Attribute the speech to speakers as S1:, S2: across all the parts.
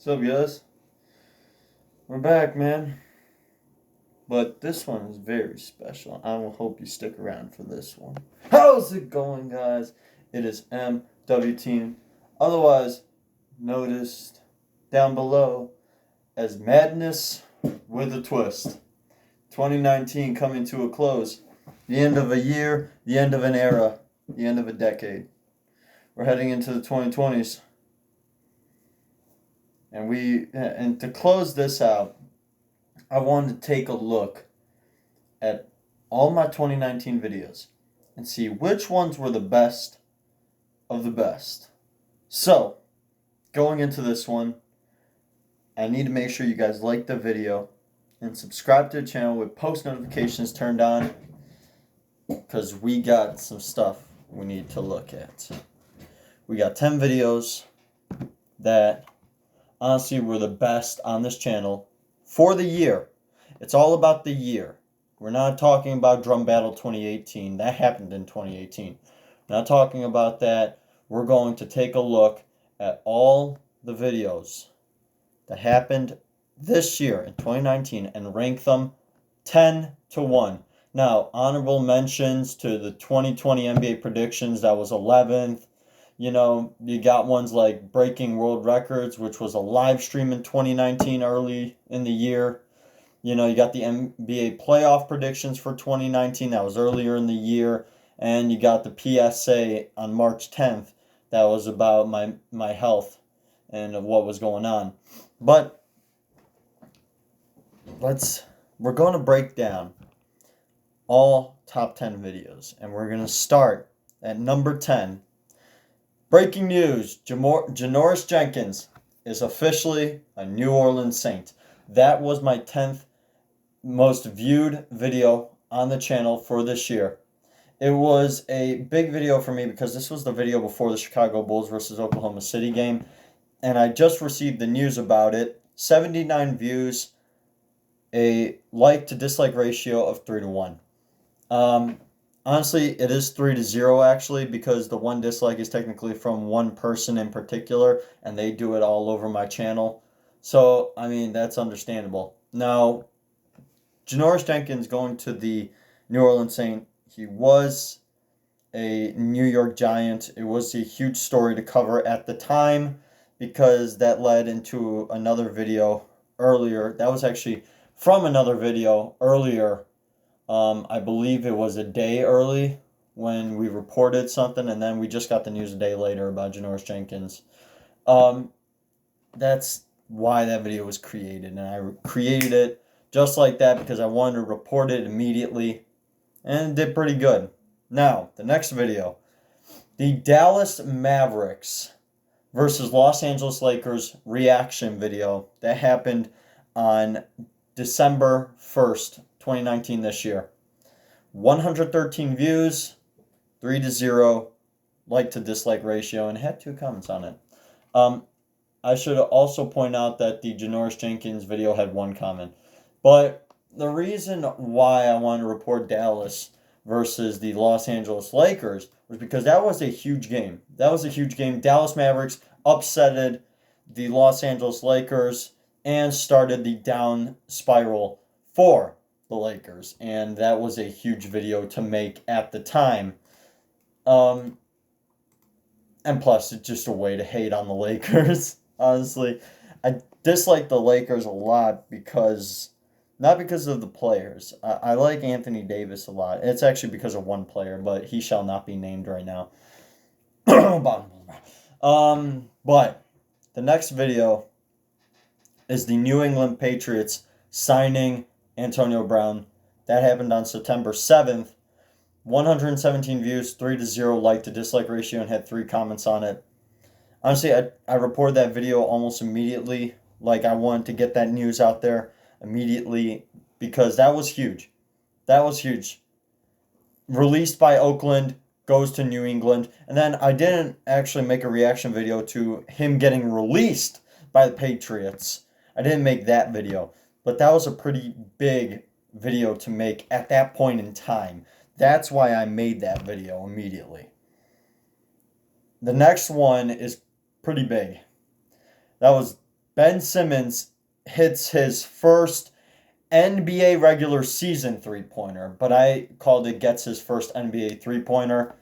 S1: What's up, guys? We're back, man. But this one is very special. I will hope you stick around for this one. How's it going, guys? It is MWT, otherwise noticed down below as Madness with a Twist. 2019 coming to a close. The end of a year, the end of an era, the end of a decade. We're heading into the 2020s. And to close this out, I wanted to take a look at all my 2019 videos and see which ones were the best of the best. So, going into this one, I need to make sure you guys like the video and subscribe to the channel with post notifications turned on, because we got some stuff we need to look at. We got 10 videos that honestly were the best on this channel for the year. It's all about the year. We're not talking about Drum Battle 2018. That happened in 2018. We're not talking about that. We're going to take a look at all the videos that happened this year in 2019 and rank them 10 to 1. Now, honorable mentions to the 2020 NBA predictions, that was 11th. You know, you got ones like Breaking World Records, which was a live stream in 2019 early in the year. You know, you got the NBA playoff predictions for 2019. That was earlier in the year. And you got the PSA on March 10th. That was about my health and of what was going on. But we're going to break down all top 10 videos. And we're going to start at number 10. Breaking news, Janoris Jenkins is officially a New Orleans Saint. That was my 10th most viewed video on the channel for this year. It was a big video for me because this was the video before the Chicago Bulls versus Oklahoma City game. And I just received the news about it. 79 views, a like to dislike ratio of 3 to 1. Honestly, it is 3 to 0 actually, because the one dislike is technically from one person in particular, and they do it all over my channel. So, I mean, that's understandable. Now, Janoris Jenkins going to the New Orleans Saint. He was a New York Giant. It was a huge story to cover at the time because that led into another video earlier. That was actually from another video earlier. I believe it was a day early when we reported something, and then we just got the news a day later about Janoris Jenkins. That's why that video was created, and I created it just like that because I wanted to report it immediately, and it did pretty good. Now, the next video, the Dallas Mavericks versus Los Angeles Lakers reaction video that happened on December 1st, 2019 this year. 113 views, 3 to 0, like to dislike ratio, and had 2 comments on it. I should also point out that the Janoris Jenkins video had 1 comment. But the reason why I wanted to report Dallas versus the Los Angeles Lakers was because that was a huge game. Dallas Mavericks upsetted the Los Angeles Lakers and started the down spiral for the Lakers, and that was a huge video to make at the time. And plus, it's just a way to hate on the Lakers. Honestly, I dislike the Lakers a lot not because of the players. I like Anthony Davis a lot. It's actually because of one player, but he shall not be named right now. But the next video is the New England Patriots signing Antonio Brown. That happened on September 7th. 117 views, 3 to 0 like to dislike ratio, and had 3 comments on it. Honestly, I reported that video almost immediately. Like, I wanted to get that news out there immediately because that was huge. Released by Oakland, goes to New England. And then I didn't actually make a reaction video to him getting released by the Patriots. I didn't make that video. But that was a pretty big video to make at that point in time. That's why I made that video immediately. The next one is pretty big. That was Ben Simmons hits his first NBA regular season three-pointer, but I called it gets his first NBA three-pointer.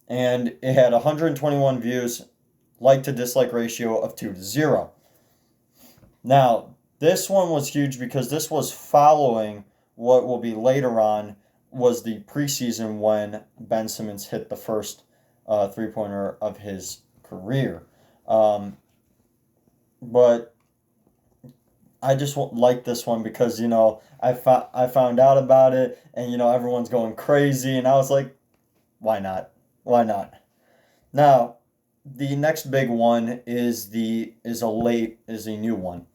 S1: And it had 121 views, like to dislike ratio of 2-0. Now, this one was huge because this was following what will be later on was the preseason when Ben Simmons hit the first three-pointer of his career. But I just like this one because, I found out about it and, everyone's going crazy. And I was like, why not? Why not? Now, the next big one is a new one.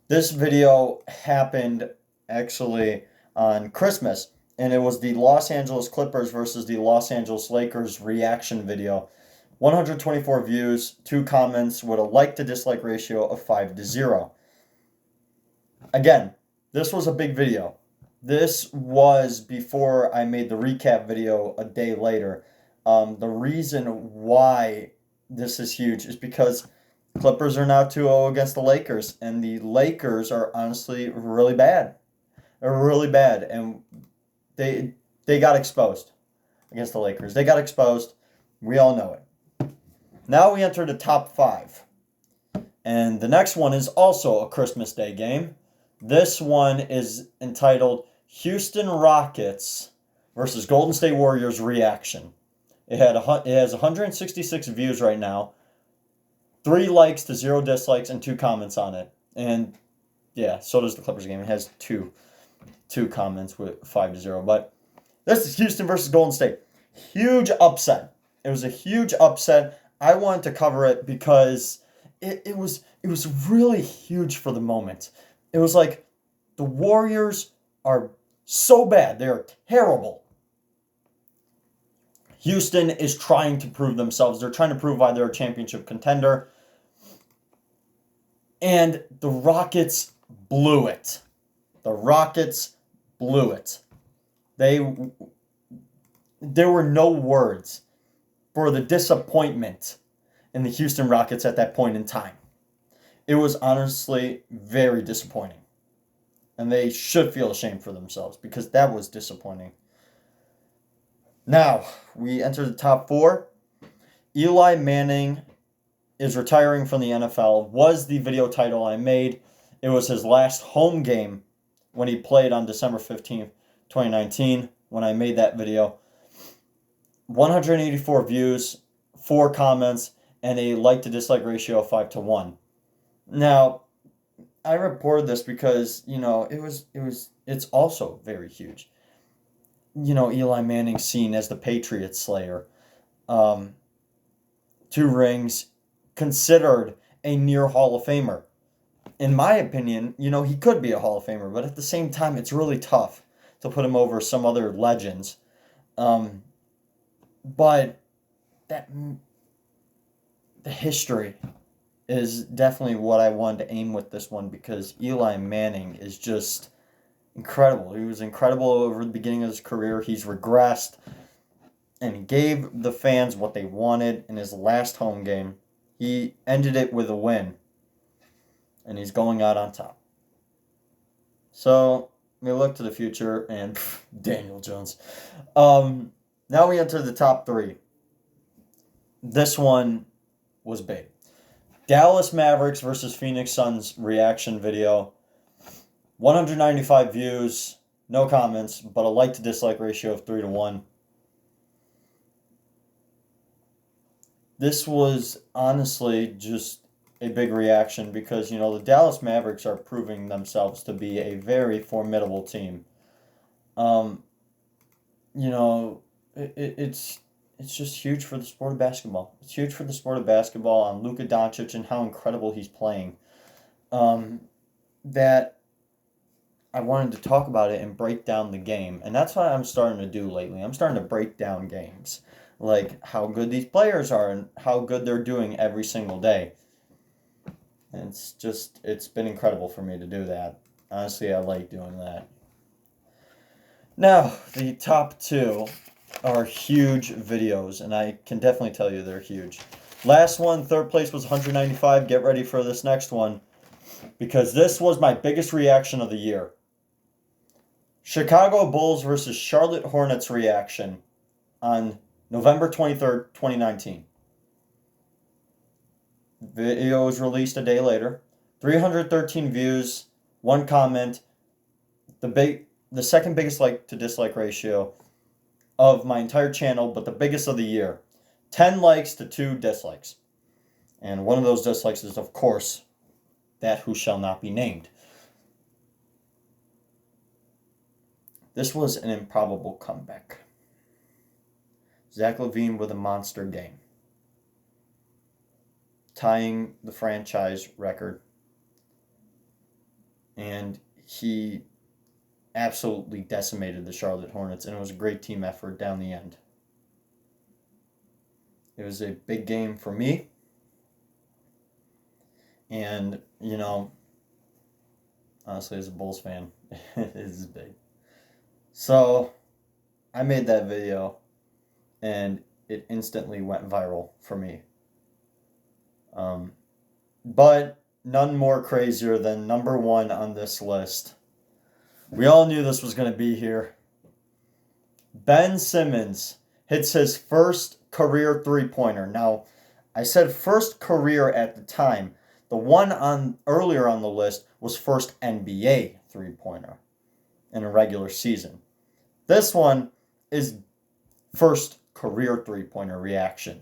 S1: This video happened actually on Christmas, and it was the Los Angeles Clippers versus the Los Angeles Lakers reaction video. 124 views, 2 comments with a like to dislike ratio of 5-0. Again, this was a big video. This was before I made the recap video a day later. The reason why this is huge is because Clippers are now 2-0 against the Lakers, and the Lakers are honestly really bad. They're really bad, and they got exposed against the Lakers. They got exposed. We all know it. Now we enter the top 5. And the next one is also a Christmas Day game. This one is entitled Houston Rockets versus Golden State Warriors reaction. It has 166 views right now, 3 likes to 0 dislikes, and 2 comments on it. And yeah, so does the Clippers game. It has two comments with 5-0. But this is Houston versus Golden State. Huge upset. It was a huge upset. I wanted to cover it because it was really huge for the moment. It was like the Warriors are so bad. They're terrible. Houston is trying to prove themselves. They're trying to prove why they're a championship contender. And the Rockets blew it. The Rockets blew it. There were no words for the disappointment in the Houston Rockets at that point in time. It was honestly very disappointing. And they should feel ashamed for themselves because that was disappointing. Now, we enter the top 4. Eli Manning is retiring from the NFL was the video title I made. It was his last home game when he played on December 15th, 2019, when I made that video. 184 views, 4 comments, and a like to dislike ratio of 5-1. Now, I reported this because, it's also very huge. Eli Manning seen as the Patriot Slayer. 2 rings, considered a near Hall of Famer. In my opinion, he could be a Hall of Famer, but at the same time, it's really tough to put him over some other legends. But the history is definitely what I wanted to aim with this one because Eli Manning is just incredible. He was incredible over the beginning of his career. He's regressed, and he gave the fans what they wanted in his last home game. He ended it with a win, and he's going out on top. So we look to the future, and Daniel Jones. Now we enter the top 3. This one was big. Dallas Mavericks versus Phoenix Suns reaction video. 195 views, no comments, but a like to dislike ratio of 3-1. This was honestly just a big reaction because, the Dallas Mavericks are proving themselves to be a very formidable team. It's just huge for the sport of basketball. It's huge for the sport of basketball on Luka Doncic and how incredible he's playing. That I wanted to talk about it and break down the game. And that's what I'm starting to do lately. I'm starting to break down games. Like how good these players are and how good they're doing every single day. And it's been incredible for me to do that. Honestly, I like doing that. Now, the top 2 are huge videos, and I can definitely tell you they're huge. Last one, 3rd place was 195. Get ready for this next one. because this was my biggest reaction of the year. Chicago Bulls versus Charlotte Hornets reaction on November 23rd, 2019. Video was released a day later. 313 views, 1 comment, the second biggest like to dislike ratio of my entire channel, but the biggest of the year. 10 likes to 2 dislikes. And one of those dislikes is, of course, that who shall not be named. This was an improbable comeback. Zach LaVine with a monster game, tying the franchise record. And he absolutely decimated the Charlotte Hornets, and it was a great team effort down the end. It was a big game for me. And, you know, honestly, as a Bulls fan, it is big. So, I made that video, and it instantly went viral for me. But none more crazier than number 1 on this list. We all knew this was going to be here. Ben Simmons hits his first career three-pointer. Now, I said first career at the time. The one earlier on the list was first NBA three-pointer in a regular season. This one is first career three-pointer reaction.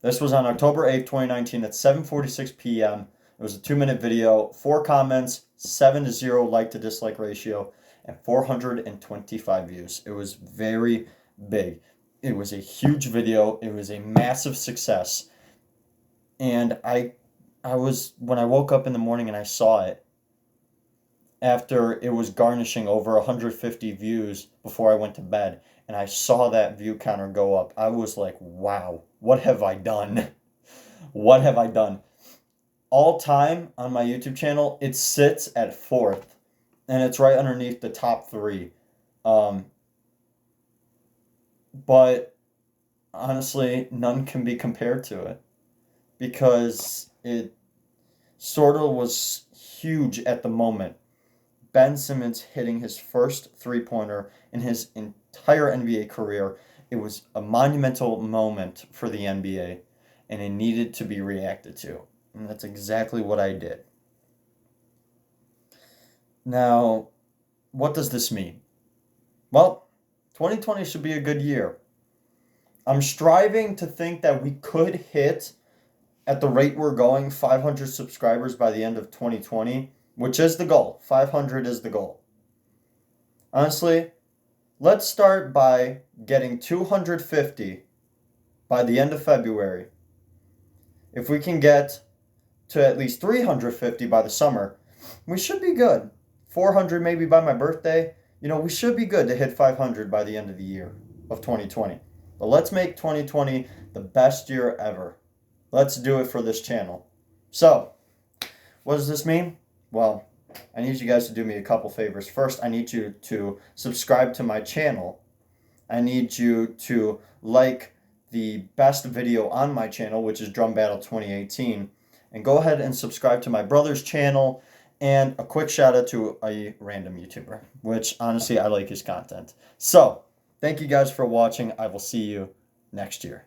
S1: This was on October 8th, 2019 at 7:46 p.m. It was a 2-minute video, 4 comments, 7-0 like to dislike ratio, and 425 views. It was very big. It was a huge video. It was a massive success. And I was, when I woke up in the morning and I saw it, after it was garnishing over 150 views before I went to bed, and I saw that view counter go up, I was like, wow, what have I done? What have I done? All time on my YouTube channel, it sits at 4th, and it's right underneath the top 3. But honestly, none can be compared to it, because it sort of was huge at the moment. Ben Simmons hitting his first three-pointer in his entire NBA career. It was a monumental moment for the NBA, and it needed to be reacted to. And that's exactly what I did. Now, what does this mean? Well, 2020 should be a good year. I'm striving to think that we could hit, at the rate we're going, 500 subscribers by the end of 2020, which is the goal. 500 is the goal. Honestly, let's start by getting 250 by the end of February. If we can get to at least 350 by the summer, we should be good. 400 maybe by my birthday. You know, we should be good to hit 500 by the end of the year of 2020. But let's make 2020 the best year ever. Let's do it for this channel. So, what does this mean? Well, I need you guys to do me a couple favors. First, I need you to subscribe to my channel. I need you to like the best video on my channel, which is Drum Battle 2018. And go ahead and subscribe to my brother's channel. And a quick shout out to a random YouTuber, which honestly I like his content. So, thank you guys for watching. I will see you next year.